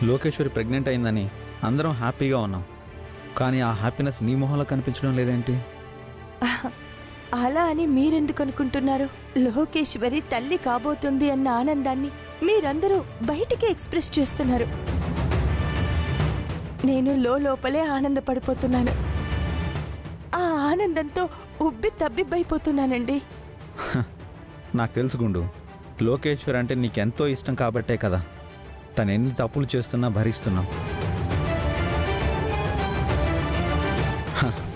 Lokeshwari pregnant అయిందని అందరం హ్యాపీగా ఉన్నాం. కానీ ఆ హ్యాపీనెస్ నీ మొహంలో కనిపించడం లేదేంటి? అలా అని మీరెందుకు అనుకుంటున్నారు? లోకేశ్వరి తల్లి కాబోతుంది అన్న ఆనందాన్ని మీరందరూ బయటికి ఎక్స్ప్రెస్ చేస్తున్నారు. నేను లోపలే ఆనందపడిపోతున్నాను. ఆ ఆనందంతో ఉబ్బి తబ్బిబ్బైపోతున్నానండి. నాకు తెలుసు గుండు, లోకేశ్వరి అంటే నీకెంతో ఇష్టం కాబట్టే కదా తను ఎన్ని తప్పులు చేస్తున్నా భరిస్తున్నావు.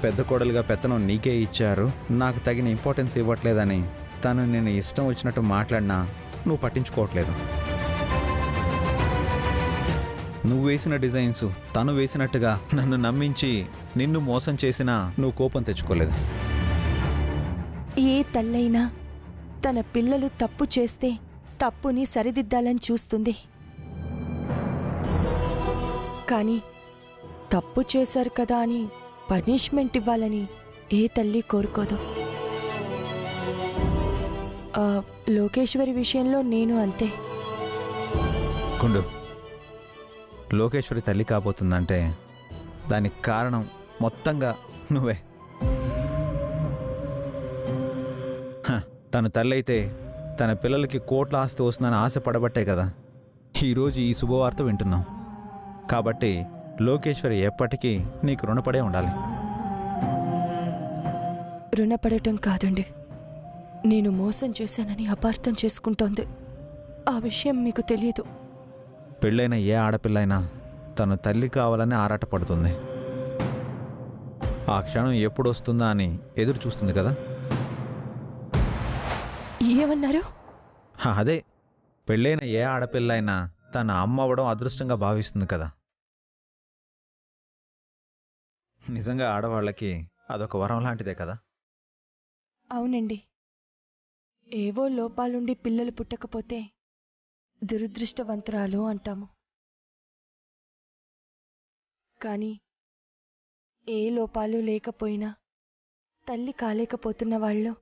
పెద్ద కోడలుగా పెత్తనం నీకే ఇచ్చారు, నాకు తగిన ఇంపార్టెన్స్ ఇవ్వట్లేదని తను నేను ఇష్టం వచ్చినట్టు మాట్లాడినా నువ్వు పట్టించుకోవట్లేదు. నువ్వు వేసిన డిజైన్స్ తను వేసినట్టుగా నన్ను నమ్మించి నిన్ను మోసం చేసినా నువ్వు కోపం తెచ్చుకోలేదు. ఏ తల్లైనా తన పిల్లలు తప్పు చేస్తే తప్పుని సరిదిద్దాలని చూస్తుంది. కానీ తప్పు చేశారు కదా అని పనిష్మెంట్ ఇవ్వాలని ఏ తల్లి కోరుకోదు. లోకేశ్వరి విషయంలో నేను అంతే. గుండు, లోకేశ్వరి తల్లి కాబోతుందంటే దానికి కారణం మొత్తంగా నువ్వే. తన తల్లి అయితే తన పిల్లలకి కోట్ల ఆస్తి వస్తుందని ఆశపడబట్టే కదా ఈరోజు ఈ శుభవార్త వింటున్నాం. కాబట్టి లోకేశ్వరి ఎప్పటికీ నీకు రుణపడే ఉండాలి. రుణపడటం కాదండి, నేను మోసం చేశానని అపార్థం చేసుకుంటోంది. ఆ విషయం మీకు తెలియదు. పెళ్ళైన ఏ ఆడపిల్లైనా తను తల్లి కావాలని ఆరాటపడుతుంది. ఆ క్షణం ఎప్పుడు వస్తుందా అని ఎదురు చూస్తుంది కదా. ఏమన్నారు? అదే, పెళ్ళైన ఏ ఆడపిల్లైనా తన అమ్మ అవ్వడం అదృష్టంగా భావిస్తుంది కదా. నిజంగా ఆడవాళ్ళకి అదొక వరం లాంటిదే కదా. అవునండి, ఏవో లోపాలుండి పిల్లలు పుట్టకపోతే దురదృష్టవంతురాలు అంటాము. కానీ ఏ లోపాలు లేకపోయినా తల్లి కాలేకపోతున్న వాళ్ళు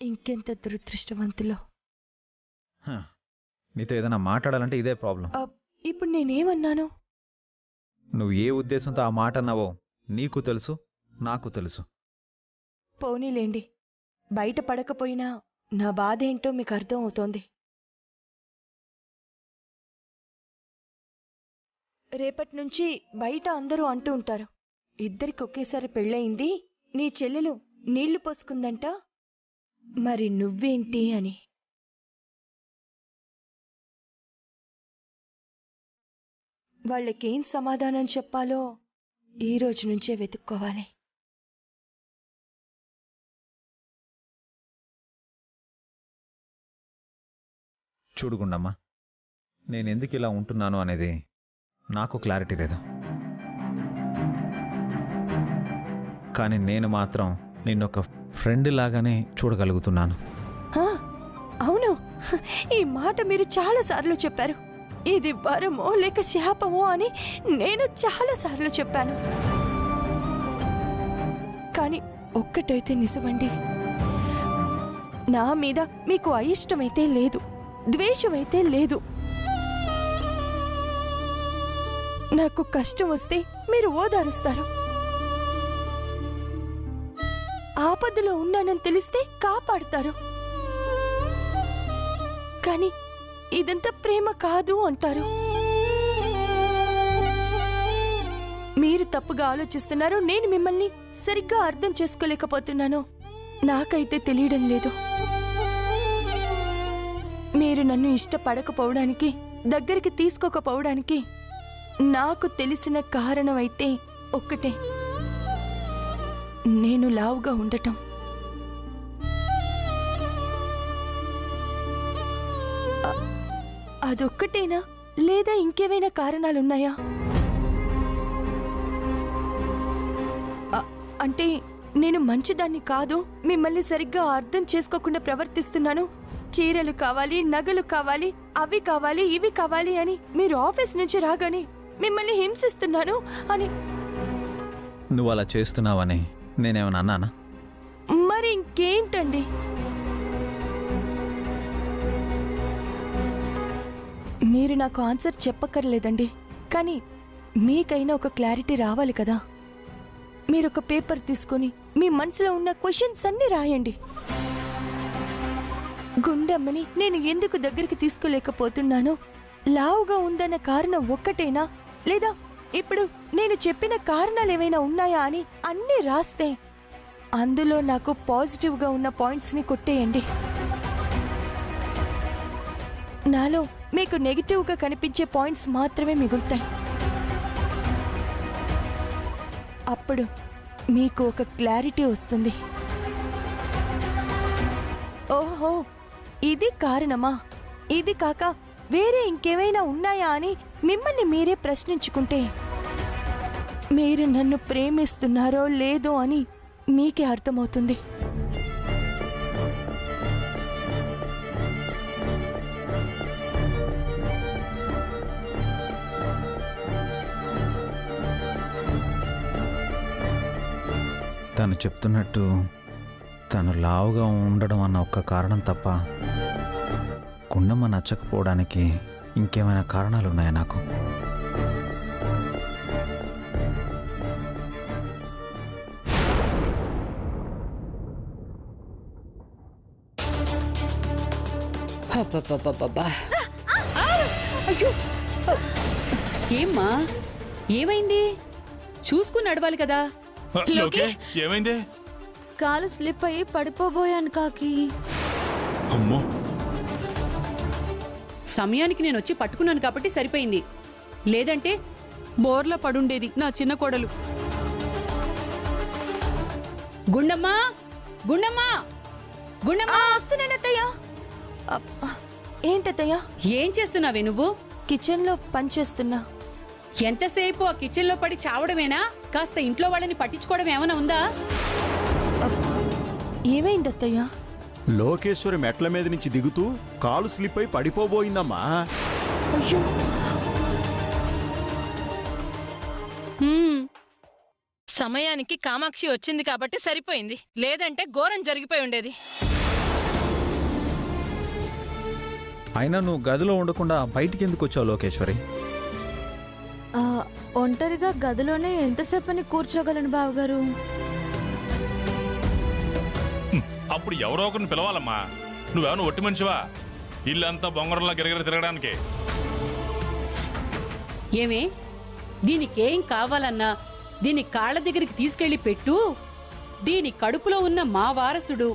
ఇంకెంత దురదృష్టవంతులో. నీతో ఏదైనా మాట్లాడాలంటే ఇదే ప్రాబ్లం. ఇప్పుడు నేనేమన్నాను? నువ్వు ఏ ఉద్దేశంతో ఆ మాట అన్నావో నీకు తెలుసు, నాకు తెలుసు. పోనీలేండి, బయట పడకపోయినా నా బాధ ఏంటో మీకు అర్థం అవుతోంది. రేపటి నుంచి బయట అందరూ అంటూ ఉంటారు, ఇద్దరికి ఒకేసారి పెళ్ళయింది, నీ చెల్లెలు నీళ్లు పోసుకుందంట, మరి నువ్వేంటి అని. వాళ్ళకేం సమాధానం చెప్పాలో ఈ రోజు నుంచే వెతుక్కోవాలి. చూడుగుండమ్మా, నేనెందుకు ఇలా ఉంటున్నాను అనేది నాకు క్లారిటీ లేదు. కానీ నేను మాత్రం నిన్నొక ఫ్రెండ్ లాగానే చూడగలుగుతున్నాను. అవును, ఈ మాట మీరు చాలాసార్లు చెప్పారు. ఇది వరమో లేక శాపమో అని నేను చాలాసార్లు చెప్పాను. కానీ ఒక్కటైతే నిజమండి, నా మీద మీకు అయిష్టమైతే లేదు, ద్వేషమైతే లేదు. నాకు కష్టం వస్తే మీరు ఓదారుస్తారు, ఆపదలో ఉన్నానని తెలిస్తే కాపాడుతారు. కానీ ఇదంతా ప్రేమ కాదు అంటారు. మీరు తప్పుగా ఆలోచిస్తున్నారు, నేను మిమ్మల్ని సరిగ్గా అర్థం చేసుకోలేకపోతున్నాను. నాకైతే తెలియడం లేదు. మీరు నన్ను ఇష్టపడకపోవడానికి, దగ్గరికి తీసుకోకపోవడానికి నాకు తెలిసిన కారణం అయితే ఒక్కటే, నేను లావుగా ఉండటం. అదొక్కటేనా లేదా ఇంకేమైనా కారణాలున్నాయా? అంటే నేను మంచిదాన్ని కాదు, మిమ్మల్ని సరిగ్గా అర్థం చేసుకోకుండా ప్రవర్తిస్తున్నాను, చీరలు కావాలి, నగలు కావాలి, అవి కావాలి, ఇవి కావాలి అని మీరు ఆఫీస్ నుంచి రాగానే మిమ్మల్ని హింసిస్తున్నాను అని. నువ్వు అలా చేస్తున్నావని నేనేమన్నా అన్నానా? మరి ఇంకేంటండి? మీరు నాకు ఆన్సర్ చెప్పక్కర్లేదండి. కానీ మీకైనా ఒక క్లారిటీ రావాలి కదా. మీరొక పేపర్ తీసుకొని మీ మనసులో ఉన్న క్వశ్చన్స్ అన్నీ రాయండి. గుండమ్మని నేను ఎందుకు దగ్గరికి తీసుకోలేకపోతున్నానో, లావుగా ఉందన్న కారణం ఒక్కటేనా, లేదా ఇప్పుడు నేను చెప్పిన కారణాలు ఏమైనా ఉన్నాయా అని అన్నీ రాస్తే అందులో నాకు పాజిటివ్గా ఉన్న పాయింట్స్ని కొట్టేయండి. నాలో మీకు నెగిటివ్గా కనిపించే పాయింట్స్ మాత్రమే మిగులుతాయి. అప్పుడు మీకు ఒక క్లారిటీ వస్తుంది. ఓహో, ఇది కారణమా, ఇది కాక వేరే ఇంకేమైనా ఉన్నాయా అని మిమ్మల్ని మీరే ప్రశ్నించుకుంటే మీరు నన్ను ప్రేమిస్తున్నారో లేదో అని మీకే అర్థమవుతుంది. తను చెప్తున్నట్టు తను లావుగా ఉండడం అన్న ఒక్క కారణం తప్ప గుండమ్మ నచ్చకపోవడానికి ఇంకేమైనా కారణాలు ఉన్నాయా నాకు? అబ్బబ్బబ్బబ్బా! అయ్యో! ఏమ్మా, ఏమైంది? చూసుకుని నడవాలి కదా. లోకే, ఏమైంది? కాలు స్లిప్ అయ్యి పడిపోబోయాను కాకి. అమ్మో, సమయానికి నేను వచ్చి పట్టుకున్నాను కాబట్టి సరిపోయింది. లేదంటే బోర్లా పడుండేది నా చిన్న కోడలు. గుండమ్మా, గుండమ్మా, గుండమ్మా! వస్తున్నానత్తయ్య. ఏంటత్తయ్య? ఏం చేస్తున్నావే నువ్వు? కిచెన్లో పనిచేస్తున్నా. ఎంతసేపు ఆ కిచెన్లో పడి చావడమేనా? కాస్త ఇంట్లో వాళ్ళని పట్టించుకోవడం ఏమైనా ఉందా? ఏమైందత్తయ్య? లోకేశ్వరి మెట్ల మీద నుంచి దిగుతూ కాలు స్లిప్ అయి పడిపోబోయిందమ్మా. అయ్యో! సమయానికి కామాక్షి వచ్చింది కాబట్టి సరిపోయింది, లేదంటే ఘోరం జరిగిపోయి ఉండేది. అయినా నువ్వు గదిలో ఉండకుండా బయటికి ఎందుకు వచ్చావు లోకేశ్వరి? ఒంటరిగా గదిలోనే ఎంతసేపని కూర్చోగలను బావగారు? అప్పుడు ఎవరో ఒకరిని పిలవాలమ్మా. నువ్వేమన్నా ఒట్టి మనిషివా? ఇల్లంతా బొంగరంలా గిరగిర తిరగడానికి. ఏమే, దీనికేం కావాలన్నా దీని కాళ్ళ దగ్గరికి తీసుకెళ్లి పెట్టు. దీని కడుపులో ఉన్న మా వారసుడు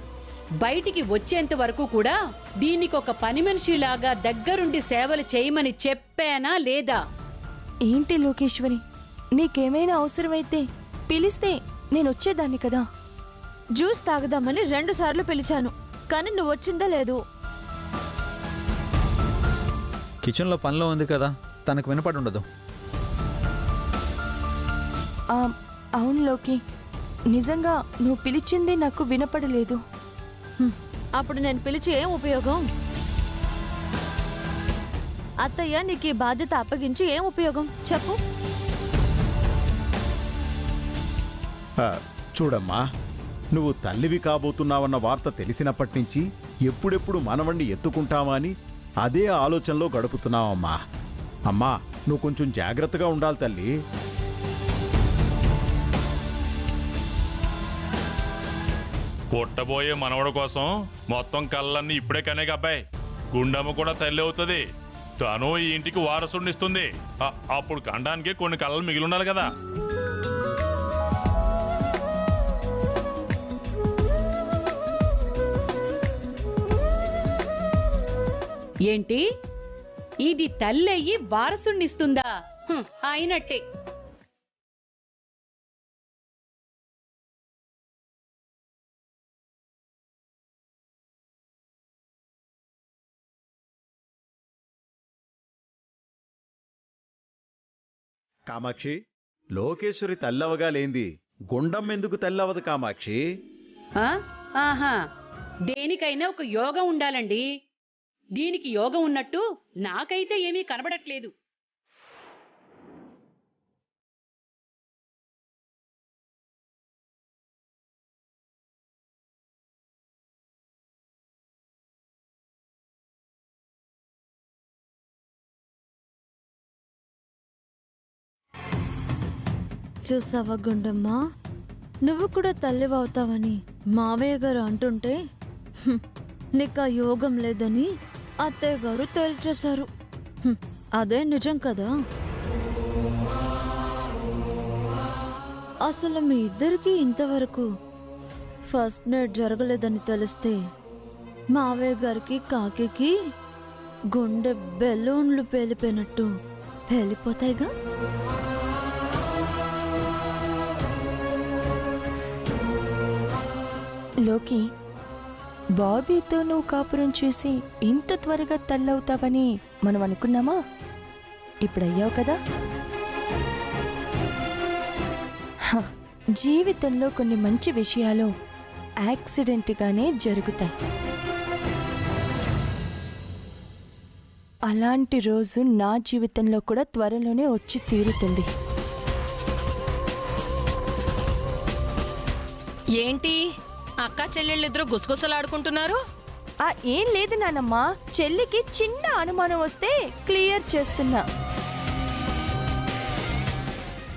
బయటికి వచ్చేంత వరకు కూడా దీనికొక పని మనిషిలాగా దగ్గరుండి సేవలు చేయమని చెప్పానా లేదా? ఏంటి లోకేశ్వరి, నీకేమైనా అవసరమైతే పిలిస్తే నేను వచ్చేదాన్ని కదా. జ్యూస్ తాగదామని 2 సార్లు పిలిచాను, కానీ నువ్వు వచ్చిందా లేదు. కిచెన్లో పనిలో ఉంది కదా, తనకు వినపడి ఉండదు. అవును లోకి, నిజంగా నువ్వు పిలిచింది నాకు వినపడలేదు. అప్పుడు నేను పిలిచి ఏం ఉపయోగం? అత్తయ్య నీకు ఈ బాధ్యత అప్పగించి ఏం ఉపయోగం చెప్పు. చూడమ్మా, నువ్వు తల్లివి కాబోతున్నావన్న వార్త తెలిసినప్పటి నుంచి ఎప్పుడెప్పుడు మనవణ్ణి ఎత్తుకుంటావా అని అదే ఆలోచనలో గడుపుతున్నావమ్మా. అమ్మా, నువ్వు కొంచెం జాగ్రత్తగా ఉండాలి తల్లి. పుట్టబోయే మనవడు కోసం మొత్తం కళ్ళన్నీ ఇప్పుడే కనే అబ్బాయి. గుండమ్మ కూడా తల్లి అవుతుంది. తను ఈ ఇంటికి వారసుడినిస్తుంది. అప్పుడు కండానికి కొన్ని కళ్ళలు మిగిలి ఉండాలి కదా. ఏంటి, ఇది తల్లయ్యి వారసుణ్ణిస్తుందా? అయినట్టే. కామాక్షి, లోకేశ్వరి తల్లవగా లేంది గుండమ్మ ఎందుకు తల్లవదు కామాక్షి? ఆహా, దేనికైనా ఒక యోగం ఉండాలండి. దీనికి యోగం ఉన్నట్టు నాకైతే ఏమీ కనబడట్లేదు. చూసావా గుండమ్మా, నువ్వు కూడా తల్లివవుతావని మావయ్య గారు అంటుంటే హ్మ్, నీకు ఆ యోగం లేదని అత్తయ్య గారు తేల్చేశారు. హ్మ్, అదే నిజం కదా. అసలు మీ ఇద్దరికి ఇంతవరకు ఫస్ట్ నైట్ జరగలేదని తెలిస్తే మావయ్య గారికి కాకి గుండె బెలూన్లు పేలిపోయినట్టు పేలిపోతాయిగా. లోకి, బాబీతో నువ్వు కాపురం చేసి ఇంత త్వరగా తల్లవుతావని మనం అనుకున్నామా? ఇప్పుడు అయ్యావు కదా. హ, జీవితంలో కొన్ని మంచి విషయాలు యాక్సిడెంట్గానే జరుగుతాయి. అలాంటి రోజు నా జీవితంలో కూడా త్వరలోనే వచ్చి తీరుతుంది. ఏంటి అక్క చెల్లెళ్ళిద్దరూ గుసగుసలాడుకుంటున్నారు? ఏం లేదు నానమ్మా, చెల్లికి చిన్న అనుమానం వస్తే క్లియర్ చేస్తున్నా.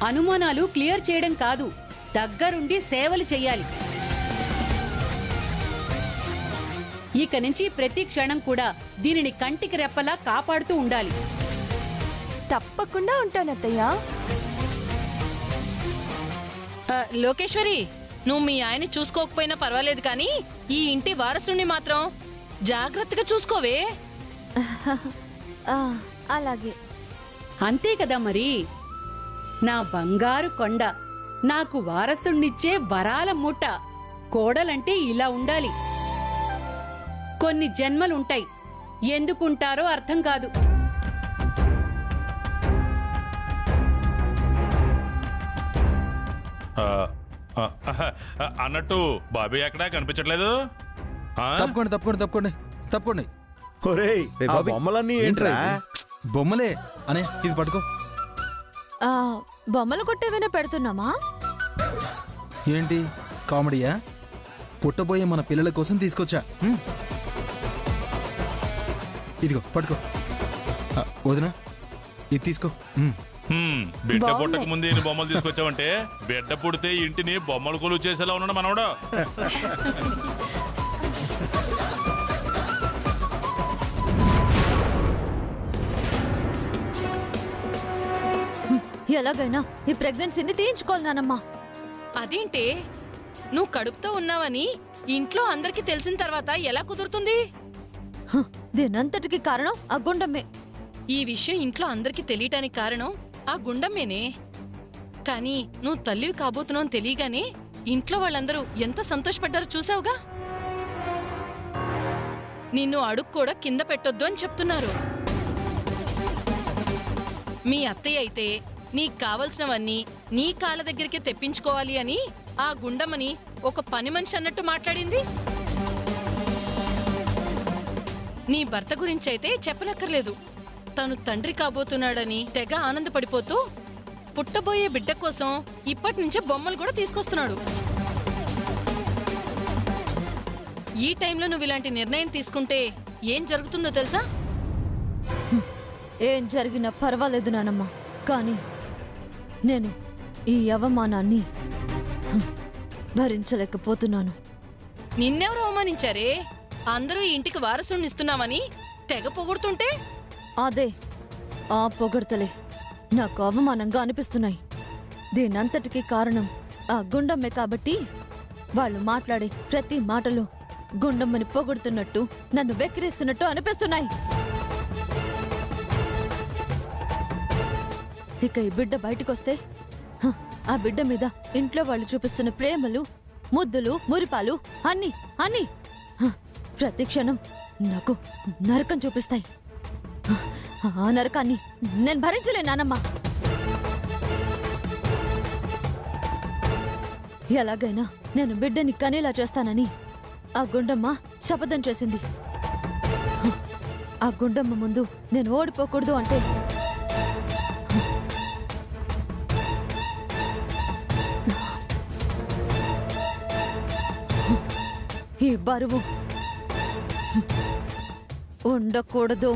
అనుమానాలు క్లియర్ చేయడం కాదు, దగ్గరుండి సేవలు చెయ్యాలి. ఇక నుంచి ప్రతి క్షణం కూడా దీనిని కంటికి రెప్పలా కాపాడుతూ ఉండాలి. తప్పకుండా ఉంటానత్తయ్యా. లోకేశ్వరి, నువ్వు మీ ఆయన్ని చూసుకోకపోయినా పర్వాలేదు, కానీ ఈ ఇంటి వారసుని మాత్రం జాగ్రత్తగా చూసుకోవే. ఆ, అలాగే. అంతే కదా మరి. నా బంగారు కొండ, నాకు వారసుణ్ణిచ్చే వరాల మూట. కోడలంటే ఇలా ఉండాలి. కొన్ని జన్మలుంటాయి, ఎందుకుంటారో అర్థం కాదు. అన్నట్టు బాబీ ఎక్కడా కనిపించట్లేదు. ఆ? తప్పుకోండి తప్పుకోండి తప్పుకోండి తప్పుకోండి. ఒరేయ్, రే ఆ బాబీ, బొమ్మలన్నీ ఏంట్రా ఏంట్రా? ఇవి? బొమ్మలే అనే ఇది పట్టుకో. ఆ, బొమ్మలు కొట్టేవైనా పెడుతున్నామా? ఏంటి కామెడీయా? పుట్టబోయే మన పిల్లల కోసం తీసుకొచ్చా. ఇదిగో పట్టుకో. వదినా, ఇది తీసుకో. బిడ్డ బాగున్నాయి. పుట్టక ముందే ఈయన బొమ్మలు తీసుకొచ్చావంటే బిడ్డ పుడితే ఇంటిని బొమ్మలు కొలువు చేసేలా ఉన్నాడు మనవడు. ఎలాగైనా ఈ ప్రెగ్నెన్సీని తీయించుకోవాలి నానమ్మా. అదేంటే, నువ్వు కడుపుతో ఉన్నావని ఇంట్లో అందరికీ తెలిసిన తర్వాత ఎలా కుదురుతుంది? హ, దీనంతటికి కారణం ఆ గుండమ్మే. ఈ విషయం ఇంట్లో అందరికీ తెలియటానికి కారణం ఆ గుండమ్మేనే. కానీ నువ్వు తల్లివి కాబోతున్నావు తెలియగానే ఇంట్లో వాళ్ళందరూ ఎంత సంతోషపడ్డారో చూసావుగా. నిన్ను అడుగు కూడా కింద పెట్టొద్దు అని చెప్తున్నారు. మీ అత్తయ్య అయితే నీకు కావలసినవన్నీ నీ కాళ్ళ దగ్గరికి తెప్పించుకోవాలి అని ఆ గుండమ్మని ఒక పని మనిషి అన్నట్టు మాట్లాడింది. నీ భర్త గురించి అయితే చెప్పనక్కర్లేదు. తను తండ్రి కాబోతున్నాడని తెగ ఆనందపడిపోతూ పుట్టబోయే బిడ్డ కోసం ఇప్పటి నుంచే బొమ్మలు కూడా తీసుకొస్తున్నాడు. ఈ టైంలో నువ్వు ఇలాంటి నిర్ణయం తీసుకుంటే ఏం జరుగుతుందో తెలుసా? ఏం జరిగినా పర్వాలేదు నానమ్మా, కానీ నేను ఈ అవమానాన్ని భరించలేకపోతున్నాను. నిన్నెవరు అవమానించారే? అందరూ ఈ ఇంటికి వారసుని ఇస్తున్నామని తెగ పొగుడుతుంటే అదే ఆ పొగడ్తలే నాకు అవమానంగా అనిపిస్తున్నాయి. దీనంతటికీ కారణం ఆ గుండమ్మే కాబట్టి వాళ్ళు మాట్లాడే ప్రతి మాటలో గుండమ్మని పొగుడుతున్నట్టు, నన్ను వెక్కిరిస్తున్నట్టు అనిపిస్తున్నాయి. ఇక ఈ బిడ్డ బయటకొస్తే ఆ బిడ్డ మీద ఇంట్లో వాళ్ళు చూపిస్తున్న ప్రేమలు, ముద్దులు, మురిపాలు అన్నీ అన్నీ ప్రతి క్షణం నాకు నరకం చూపిస్తాయి. ఆ నరకాన్ని నేను భరించలేనానమ్మా. ఎలాగైనా నేను బిడ్డని కనేలా చేస్తానని ఆ గుండమ్మ శపథం చేసింది. ఆ గుండమ్మ ముందు నేను ఓడిపోకూడదు అంటే ఈ బరువు ఉండకూడదు.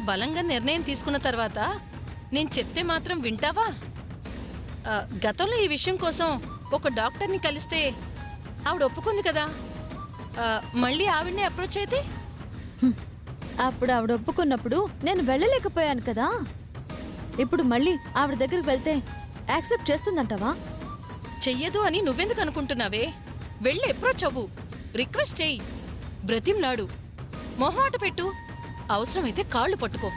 బలంగా నిర్ణయం తీసుకున్న తర్వాత నేను చెప్తే మాత్రం వింటావా? గతంలో ఈ విషయం కోసం ఒక డాక్టర్ని కలిస్తే ఆవిడ ఒప్పుకుంది కదా. మళ్ళీ ఆవిడ్ని అప్రోచ్ అయితే అప్పుడు ఆవిడ ఒప్పుకున్నప్పుడు నేను వెళ్ళలేకపోయాను కదా. ఇప్పుడు మళ్ళీ ఆవిడ దగ్గరికి వెళ్తే యాక్సెప్ట్ చేస్తుందంటావా? చెయ్యదు అని నువ్వెందుకు అనుకుంటున్నావే? వెళ్ళి అప్రోచ్ అవ్వు, రిక్వెస్ట్ చెయ్యి, బ్రతిమ్లాడు, మొహాట పెట్టు, అవసరమైతే కాళ్ళు పట్టుకో.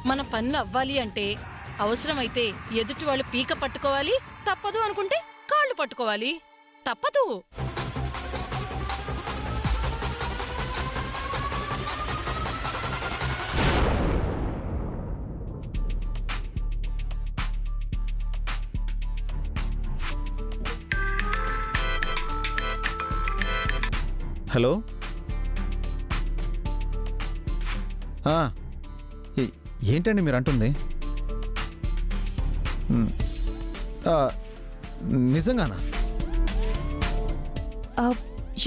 మన పనులు అవ్వాలి అంటే అవసరమైతే ఎదుటి వాళ్ళు పీక పట్టుకోవాలి, తప్పదు అనుకుంటే కాళ్ళు పట్టుకోవాలి. తప్పదు. హలో, ఏంటండి మీరు అంటుంది? నిజంగానా?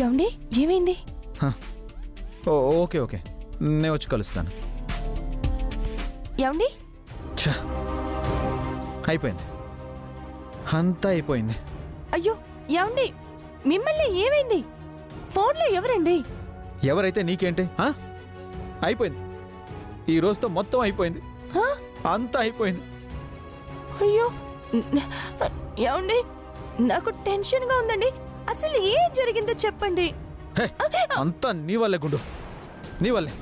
ఏమండి, ఏమైంది? ఓకే ఓకే, నేను వచ్చి కలుస్తాను. ఏమండి? అయిపోయింది, అంతా అయిపోయింది. అయ్యో ఏమండి, మిమ్మల్ని ఏమైంది? ఫోన్లో ఎవరండి? ఎవరైతే నీకేంటి? అయిపోయింది, ఈ రోజుతో మొత్తం అయిపోయింది, అంతా అయిపోయింది. అయ్యో ఏమండి, నాకు టెన్షన్గా ఉందండి. అసలు ఏం జరిగిందో చెప్పండి. అంతా నీ వల్లే గుండు, నీ వల్లే.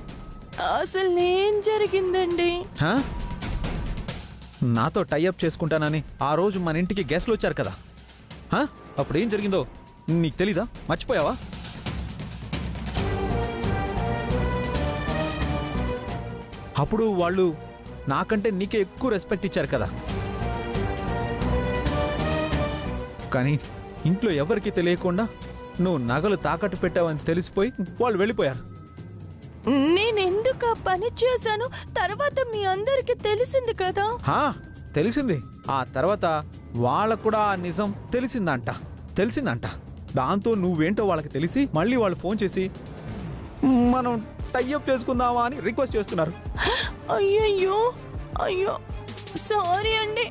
అసలు ఏం జరిగిందండి? నాతో టైఅప్ చేసుకుంటానని ఆ రోజు మన ఇంటికి గెస్ట్లు వచ్చారు కదా, అప్పుడు ఏం జరిగిందో నీకు తెలీదా? మర్చిపోయావా? అప్పుడు వాళ్ళు నాకంటే నీకే ఎక్కువ రెస్పెక్ట్ ఇచ్చారు కదా. కానీ ఇంట్లో ఎవరికి తెలియకుండా నువ్వు నగలు తాకట్టు పెట్టావని తెలిసిపోయి వాళ్ళు వెళ్ళిపోయారు. నేనెందుకు ఆ పని చేశాను తర్వాత మీ అందరికి తెలిసింది కదా. తెలిసింది. ఆ తర్వాత వాళ్ళకు కూడా ఆ నిజం తెలిసిందంట. దాంతో నువ్వేంటో వాళ్ళకి తెలిసి మళ్ళీ వాళ్ళు ఫోన్ చేసి మనం టైఅప్ చేసుకుందామా అని రిక్వెస్ట్ చేస్తున్నారు. అయ్యో సారీ అండి,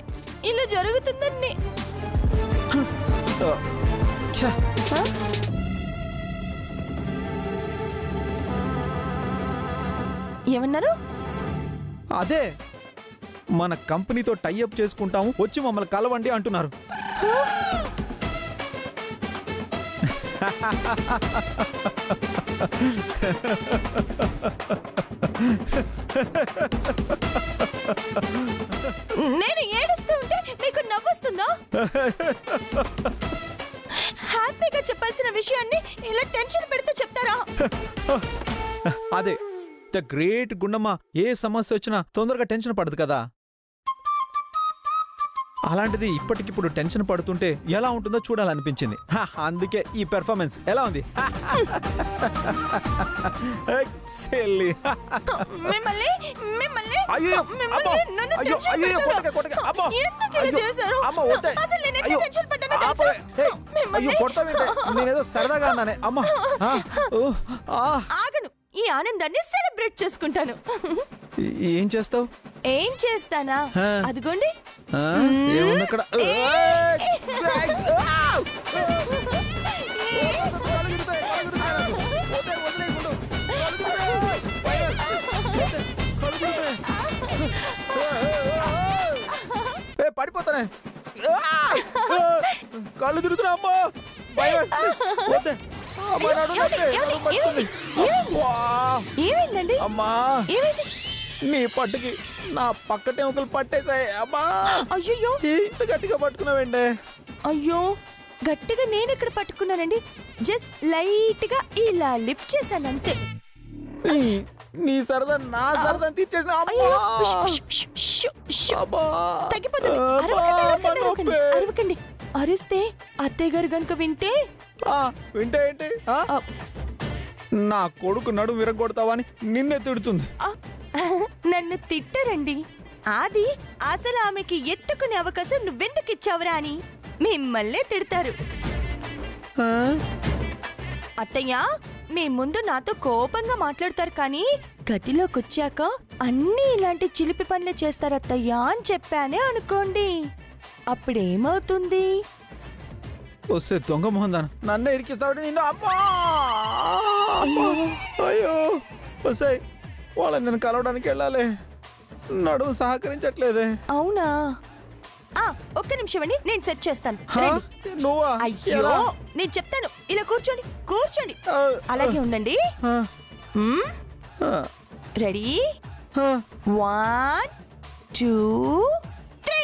ఇలా జరుగుతుందండి. ఏమన్నారు? అదే, మన కంపెనీతో టైఅప్ చేసుకుంటాము, వచ్చి మమ్మల్ని కలవండి అంటున్నారు. నేను ఏడుస్తూ ఉంటే మీకు నవ్వొస్తుందా? హ్యాపీగా చెప్పాల్సిన విషయాన్ని ఇలా టెన్షన్ పెడితే చెప్తారా? అదే ద గ్రేట్ గుండమ్మ ఏ సమస్య వచ్చినా తొందరగా టెన్షన్ పడదు కదా. అలాంటిది ఇప్పటికిప్పుడు టెన్షన్ పడుతుంటే ఎలా ఉంటుందో చూడాలనిపించింది. అందుకే ఈ పెర్ఫార్మెన్స్. ఎలా ఉంది? నేనేదో సరదాగా అన్నానే అమ్మా. ఆగను, ఈ ఆనందాన్ని సెలబ్రేట్ చేసుకుంటాను. ఏం చేస్తావు? ఏం చేస్తానా? అదిగోండి. ఏముందక్కడ? పడిపోతానే, కళ్ళు తిరుగుతున్నా అమ్మా. ఏమైందండి? అమ్మా, నీ పట్టుకి నా పక్కటే ఒకరు పట్టేశాయి అమ్మా. అయ్యో, ఇంత గట్టిగా పట్టుకున్నావండి? అయ్యో, గట్టిగా నేను ఇక్కడ పట్టుకున్నానండి. జస్ట్ లైట్ గా ఇలా లిఫ్ట్ చేశాను అంతే. నీ సరదా నా సరదా తీర్చేసిన. అరవకండి, అరిస్తే అత్తయ్య గారు గనుక వింటే ఏంటి? నా కొడుకు నడు విరగొడతావని నిన్నే తిడుతుంది. నన్ను తిట్టరండి, అది అసలు ఆమెకి ఎత్తుకునే అవకాశం నువ్వెందుకు ఇచ్చావురా అని మిమ్మల్నే తిడతారు. అత్తయ్య మీ ముందు నాతో కోపంగా మాట్లాడతారు, కానీ గదిలోకి వచ్చాక అన్నీ ఇలాంటి చిలిపి పనులు చేస్తారత్తయ్యా అని చెప్పానే అనుకోండి, అప్పుడేమవుతుంది? వస్తే దొంగ మొహం దాన నన్ను ఇరికిస్తాడు నిన్ను. అమ్మా అయ్యో వస్తే వాళ్ళని నేను కలవడానికి వెళ్ళాలి, నడుము సహకరించట్లేదే. అవునా? ఒక్క నిమిషం అండి, నేను సెట్ చేస్తాను. నువ్వా? అయ్యో నేను చెప్తాను, ఇలా కూర్చోండి కూర్చోండి, అలాగే ఉండండి. రెడీ? 1 2 3